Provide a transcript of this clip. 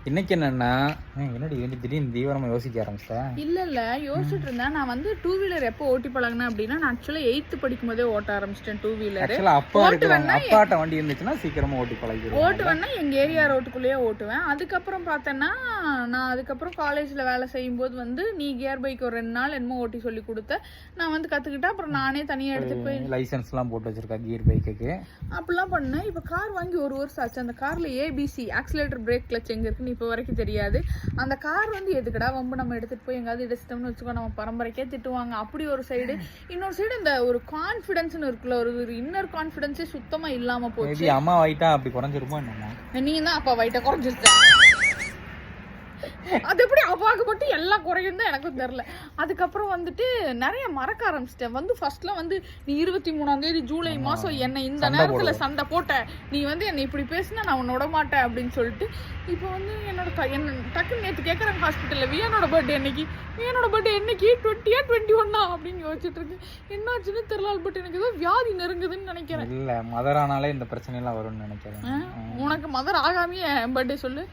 இன்னைக்கு என்னன்னா என்னடி திடீர்னு தீவிரமா யோசிக்க ஆரம்பிச்சிட்டேன். இல்ல யோசிச்சுட்டு இருந்தேன். நான் வந்து டூ வீலர் எப்போ ஓட்டி பழகினேன் அப்படின்னா, நான் ஆக்சுவலா 8th படிக்கும் போதே ஓட்ட ஆரம்பிச்சிட்டேன் டூ வீலர். அப்பாட்ட வண்டி இருந்துச்சுன்னா சீக்கிரமா ஓட்டி பழகிடுவேன். ஓட்டுவேன்னா எங்க ஏரியா ரோட்டுக்குள்ளேயே ஓட்டுவேன். அதுக்கப்புறம் பார்த்தேன்னா நான் அதுக்கப்புறம் காலேஜ்ல வேலை செய்யும் போது வந்து நீ கியர் பைக் ஒரு 2 நாள் என்னமோ ஓட்டி சொல்லி கொடுத்த. நான் வந்து கத்துக்கிட்டேன். அப்புறம் நானே தனியா எடுத்து போய் லைசன்ஸ் எல்லாம் போட்டு வச்சிருக்கேன் கியர் பைக்குக்கு. அப்படிலாம் பண்ணேன். இப்ப கார் வாங்கி 1 வருஷம் ஆச்சு. அந்த கார்ல ஏபிசி ஆக்சிலேட்டர் பிரேக் கிளச் எங்க இருக்குன்னு இப்போ வரைக்கும் தெரியாது. அந்த கார் வந்து எதுக்கடா வம்பு நம்ம எடுத்துட்டு போய் எங்காவது இடிச்சிட்டோம்னு வச்சுக்கோ, நம்ம பரம்பரைக்கே திட்டுவாங்க. அப்படி ஒரு சைடு. இன்னொரு சைடு இந்த ஒரு கான்ஃபிடன்ஸ்னு இருக்குல்ல, ஒரு இன்னர் கான்ஃபிடன்ஸே சுத்தமா இல்லாம போச்சு. அம்மா வைட்டா அப்படி குறைஞ்சிருமோ என்னமா? நீங்க தான் அப்பா வைட்ட குறைஞ்சிருச்சா? அது எப்படி அப்பாவுக்கு மட்டும் எல்லாம் குறையும் தான் எனக்கும் தெரியல. அதுக்கப்புறம் வந்துட்டு நிறைய மறக்க ஆரம்பிச்சிட்டேன். வந்து ஃபர்ஸ்ட்ல வந்து நீ 23ஆம் தேதி ஜூலை மாசம் என்னை இந்த நேரத்துல சண்டை போட்ட, நீ வந்து என்னை இப்படி பேசினா நான் உன்னை விட மாட்டேன் அப்படின்னு சொல்லிட்டு இப்போ வந்து என்னோட டக்குன்னு நேற்று கேட்குறாங்க ஹாஸ்பிட்டலில் வியானோட பர்த்டே என்னைக்கு 20 21 அப்படின்னு யோசிச்சுட்டு இருக்கு. என்னாச்சுன்னு தெரியல. பட் எனக்கு ஏதோ வியாதி நெருங்குதுன்னு நினைக்கிறேன். இல்ல மதர் ஆனாலே இந்த பிரச்சனை எல்லாம் வரும்னு நினைக்கிறேன். உனக்கு மதர் ஆகாமையே பர்த்டே சொல்லு.